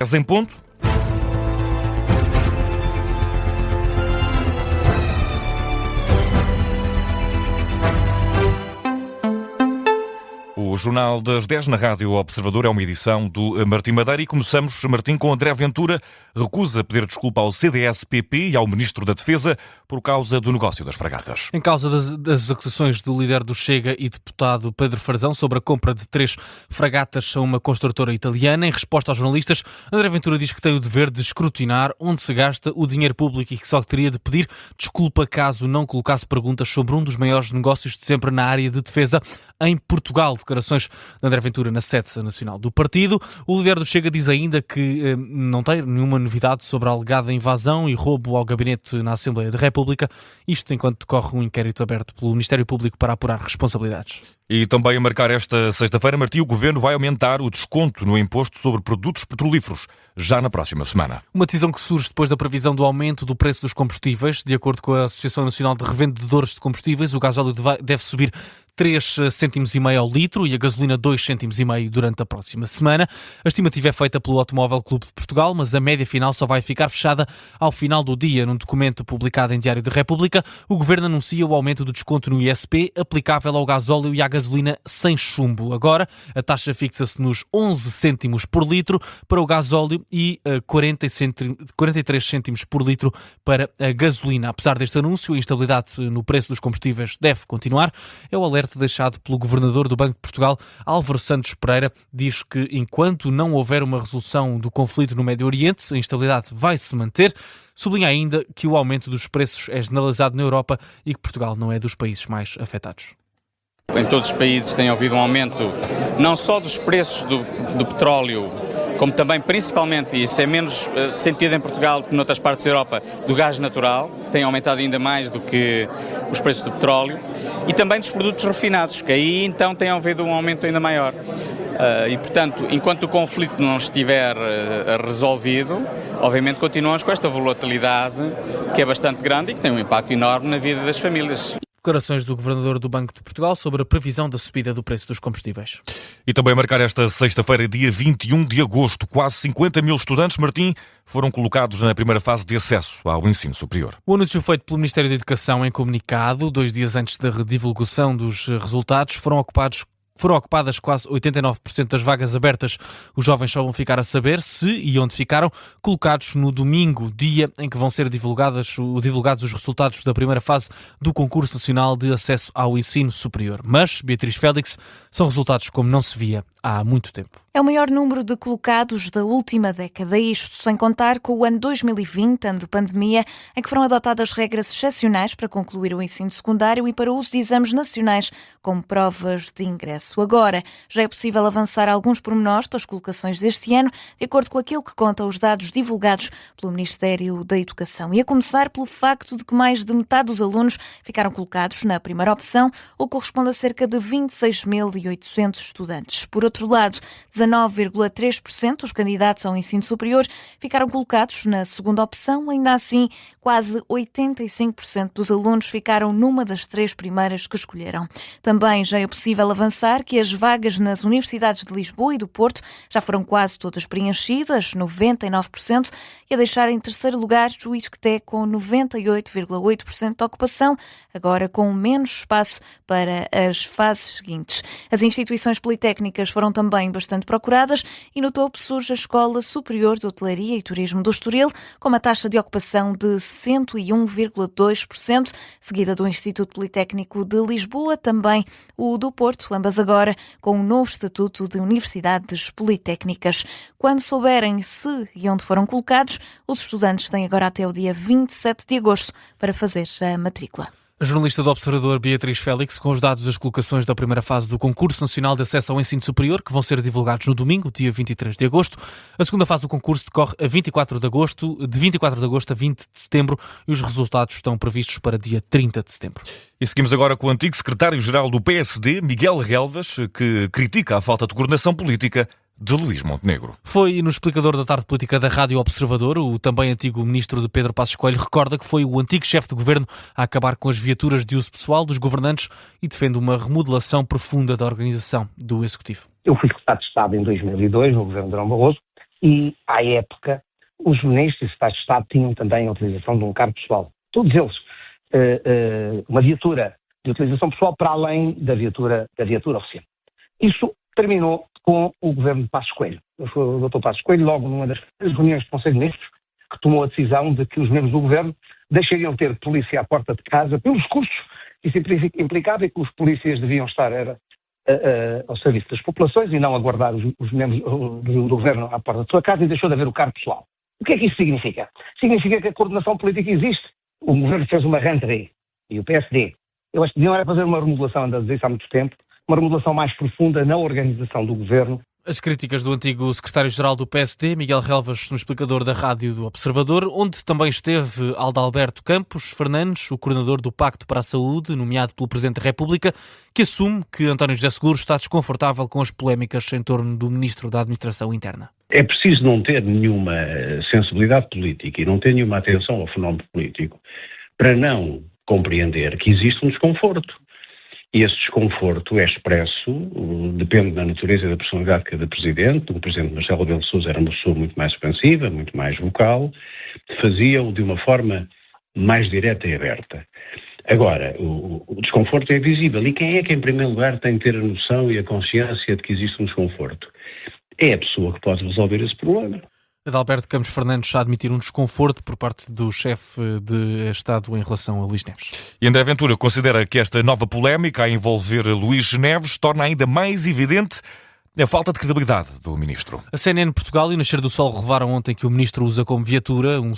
10 em ponto. O Jornal das 10 na Rádio Observador é uma edição do Martim Madeira e começamos, Martim, com André Ventura. Recusa pedir desculpa ao CDS-PP e ao Ministro da Defesa por causa do negócio das fragatas. Em causa das acusações do líder do Chega e deputado Pedro Frazão sobre a compra de 3 fragatas a uma construtora italiana, em resposta aos jornalistas, André Ventura diz que tem o dever de escrutinar onde se gasta o dinheiro público e que só teria de pedir desculpa caso não colocasse perguntas sobre um dos maiores negócios de sempre na área de defesa em Portugal. Declarações de André Ventura na sede nacional do partido. O líder do Chega diz ainda que não tem nenhuma novidade sobre a alegada invasão e roubo ao gabinete na Assembleia da República, isto enquanto decorre um inquérito aberto pelo Ministério Público para apurar responsabilidades. E também a marcar esta sexta-feira, Martim, o Governo vai aumentar o desconto no imposto sobre produtos petrolíferos, já na próxima semana. Uma decisão que surge depois da previsão do aumento do preço dos combustíveis. De acordo com a Associação Nacional de Revendedores de Combustíveis, o gasóleo deve subir 3,5 cêntimos ao litro e a gasolina 2,5 cêntimos durante a próxima semana. A estimativa é feita pelo Automóvel Clube de Portugal, mas a média final só vai ficar fechada ao final do dia. Num documento publicado em Diário da República, o Governo anuncia o aumento do desconto no ISP aplicável ao gasóleo e à gasolina sem chumbo. Agora, a taxa fixa-se nos 11 cêntimos por litro para o gasóleo e 43 cêntimos por litro para a gasolina. Apesar deste anúncio, a instabilidade no preço dos combustíveis deve continuar. É o alerta deixado pelo Governador do Banco de Portugal, Álvaro Santos Pereira. Diz que enquanto não houver uma resolução do conflito no Médio Oriente, a instabilidade vai se manter. Sublinha ainda que o aumento dos preços é generalizado na Europa e que Portugal não é dos países mais afetados. Em todos os países tem havido um aumento não só dos preços do petróleo, como também, principalmente, e isso é menos sentido em Portugal que noutras partes da Europa, do gás natural, que tem aumentado ainda mais do que os preços do petróleo, e também dos produtos refinados, que aí então tem havido um aumento ainda maior. E, portanto, enquanto o conflito não estiver resolvido, obviamente continuamos com esta volatilidade que é bastante grande e que tem um impacto enorme na vida das famílias. Declarações do Governador do Banco de Portugal sobre a previsão da subida do preço dos combustíveis. E também a marcar esta sexta-feira, dia 21 de agosto. Quase 50 mil estudantes, Martim, foram colocados na primeira fase de acesso ao ensino superior. O anúncio feito pelo Ministério da Educação em comunicado, 2 dias antes da divulgação dos resultados, foram ocupadas quase 89% das vagas abertas. Os jovens só vão ficar a saber se e onde ficaram colocados no domingo, dia em que vão ser divulgados os resultados da primeira fase do Concurso Nacional de Acesso ao Ensino Superior. Mas, Beatriz Félix, são resultados como não se via há muito tempo. É o maior número de colocados da última década, isto sem contar com o ano 2020, ano de pandemia, em que foram adotadas regras excepcionais para concluir o ensino secundário e para o uso de exames nacionais como provas de ingresso. Agora, já é possível avançar alguns pormenores das colocações deste ano, de acordo com aquilo que contam os dados divulgados pelo Ministério da Educação. E a começar pelo facto de que mais de metade dos alunos ficaram colocados na primeira opção, o que corresponde a cerca de 26.800 estudantes. Por outro lado, 19,3% dos candidatos ao ensino superior ficaram colocados na segunda opção. Ainda assim, quase 85% dos alunos ficaram numa das 3 primeiras que escolheram. Também já é possível avançar que as vagas nas universidades de Lisboa e do Porto já foram quase todas preenchidas, 99%, e a deixar em terceiro lugar o ISCTE com 98,8% de ocupação, agora com menos espaço para as fases seguintes. As instituições politécnicas foram também bastante procuradas e no topo surge a Escola Superior de Hotelaria e Turismo do Estoril, com uma taxa de ocupação de 101,2%, seguida do Instituto Politécnico de Lisboa, também o do Porto, ambas agora com um novo estatuto de universidades politécnicas. Quando souberem se e onde foram colocados, os estudantes têm agora até o dia 27 de agosto para fazer a matrícula. A jornalista do Observador, Beatriz Félix, com os dados das colocações da primeira fase do Concurso Nacional de Acesso ao Ensino Superior, que vão ser divulgados no domingo, dia 23 de agosto. A segunda fase do concurso decorre a 24 de agosto a 20 de setembro e os resultados estão previstos para dia 30 de setembro. E seguimos agora com o antigo secretário-geral do PSD, Miguel Relvas, que critica a falta de coordenação política de Luís Montenegro. Foi no explicador da tarde política da Rádio Observador, o também antigo ministro de Pedro Passos Coelho recorda que foi o antigo chefe de governo a acabar com as viaturas de uso pessoal dos governantes e defende uma remodelação profunda da organização do Executivo. Eu fui secretário de Estado em 2002, no governo de Durão Barroso, E, à época, os ministros e secretários de Estado tinham também a utilização de um carro pessoal. Todos eles. Uma viatura de utilização pessoal para além da viatura oficial. Isso terminou com o governo de Passos Coelho. Foi o Dr. Passos Coelho, logo numa das reuniões do Conselho de Ministros, que tomou a decisão de que os membros do governo deixariam de ter polícia à porta de casa pelos custos. Isso implicava que os polícias deviam estar ao serviço das populações e não aguardar os membros do governo à porta da sua casa, e deixou de haver o cargo pessoal. O que é que isso significa? Significa que a coordenação política existe. O governo fez uma rentrée e o PSD. Eu acho que não era fazer uma remodelação, ando a dizer isso há muito tempo, uma remodelação mais profunda na organização do governo. As críticas do antigo secretário-geral do PSD, Miguel Relvas, no explicador da Rádio do Observador, onde também esteve Adalberto Campos Fernandes, o coordenador do Pacto para a Saúde, nomeado pelo Presidente da República, que assume que António José Seguro está desconfortável com as polémicas em torno do Ministro da Administração Interna. É preciso não ter nenhuma sensibilidade política e não ter nenhuma atenção ao fenómeno político para não compreender que existe um desconforto. E esse desconforto é expresso, depende da natureza e da personalidade de cada presidente. O presidente Marcelo Rebelo de Sousa era uma pessoa muito mais expansiva, muito mais vocal, fazia-o de uma forma mais direta e aberta. Agora, o desconforto é visível. E quem é que, em primeiro lugar, tem que ter a noção e a consciência de que existe um desconforto? É a pessoa que pode resolver esse problema. Adalberto Campos Fernandes a admitir um desconforto por parte do chefe de Estado em relação a Luís Neves. E André Ventura considera que esta nova polémica a envolver Luís Neves torna ainda mais evidente a falta de credibilidade do Ministro. A CNN Portugal e o Nascer do Sol revelaram ontem que o Ministro usa como viatura um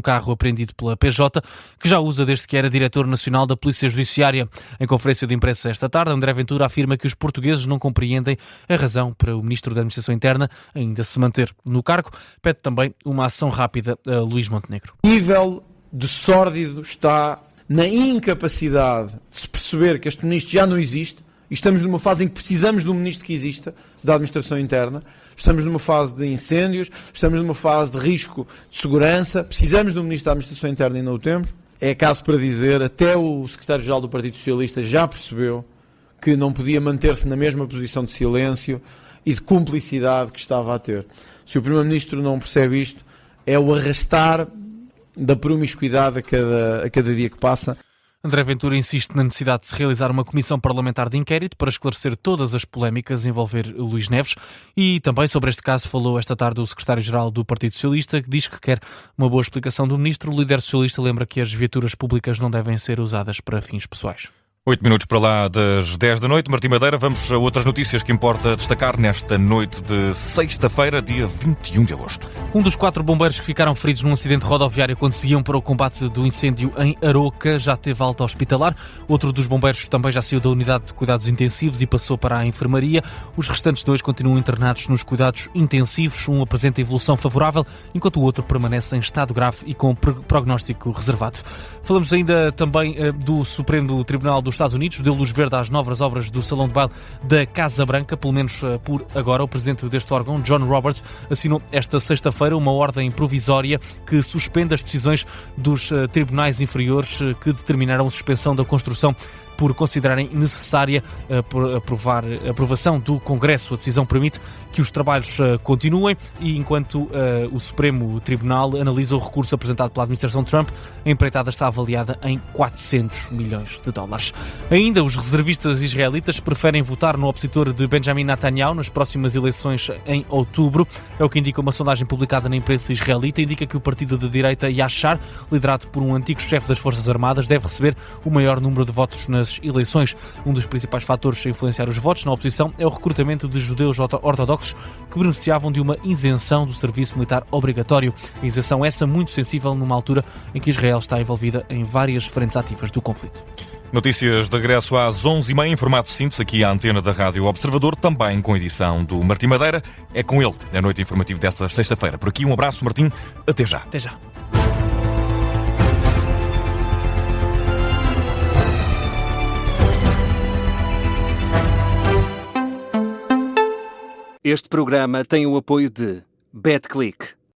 carro apreendido pela PJ, que já usa desde que era Diretor Nacional da Polícia Judiciária. Em conferência de imprensa esta tarde, André Ventura afirma que os portugueses não compreendem a razão para o Ministro da Administração Interna ainda se manter no cargo. Pede também uma ação rápida a Luís Montenegro. O nível de sórdido está na incapacidade de se perceber que este Ministro já não existe. E estamos numa fase em que precisamos de um ministro que exista, da administração interna. Estamos numa fase de incêndios, estamos numa fase de risco de segurança. Precisamos de um ministro da administração interna e não o temos. É caso para dizer, até o secretário-geral do Partido Socialista já percebeu que não podia manter-se na mesma posição de silêncio e de cumplicidade que estava a ter. Se o primeiro-ministro não percebe isto, é o arrastar da promiscuidade a cada dia que passa. André Ventura insiste na necessidade de se realizar uma comissão parlamentar de inquérito para esclarecer todas as polémicas a envolver Luís Neves, e também sobre este caso falou esta tarde o secretário-geral do Partido Socialista, que diz que quer uma boa explicação do ministro. O líder socialista lembra que as viaturas públicas não devem ser usadas para fins pessoais. 8 minutos para lá das 10 da noite. Martim Madeira, vamos a outras notícias que importa destacar nesta noite de sexta-feira, dia 21 de agosto. Um dos 4 bombeiros que ficaram feridos num acidente rodoviário quando seguiam para o combate do incêndio em Aroca já teve alta hospitalar. Outro dos bombeiros também já saiu da unidade de cuidados intensivos e passou para a enfermaria. Os restantes 2 continuam internados nos cuidados intensivos. Um apresenta evolução favorável, enquanto o outro permanece em estado grave e com prognóstico reservado. Falamos ainda também do Supremo Tribunal dos Estados Unidos. Deu luz verde às novas obras do Salão de Baile da Casa Branca, pelo menos por agora. O presidente deste órgão, John Roberts, assinou esta sexta-feira uma ordem provisória que suspende as decisões dos tribunais inferiores que determinaram a suspensão da construção por considerarem necessária a aprovação do Congresso. A decisão permite que os trabalhos continuem e, enquanto o Supremo Tribunal analisa o recurso apresentado pela administração Trump, a empreitada está avaliada em 400 milhões de dólares. Ainda, os reservistas israelitas preferem votar no opositor de Benjamin Netanyahu nas próximas eleições em outubro. É o que indica uma sondagem publicada na imprensa israelita. Indica que o partido de direita Yashar, liderado por um antigo chefe das Forças Armadas, deve receber o maior número de votos nas eleições. Um dos principais fatores a influenciar os votos na oposição é o recrutamento de judeus ortodoxos que beneficiavam de uma isenção do serviço militar obrigatório. A isenção essa muito sensível numa altura em que Israel está envolvida em várias frentes ativas do conflito. Notícias de regresso às 11h30 em formato de síntese aqui à antena da Rádio Observador, também com edição do Martim Madeira. É com ele a noite informativa desta sexta-feira. Por aqui um abraço, Martim. Até já. Até já. Este programa tem o apoio de BetClick.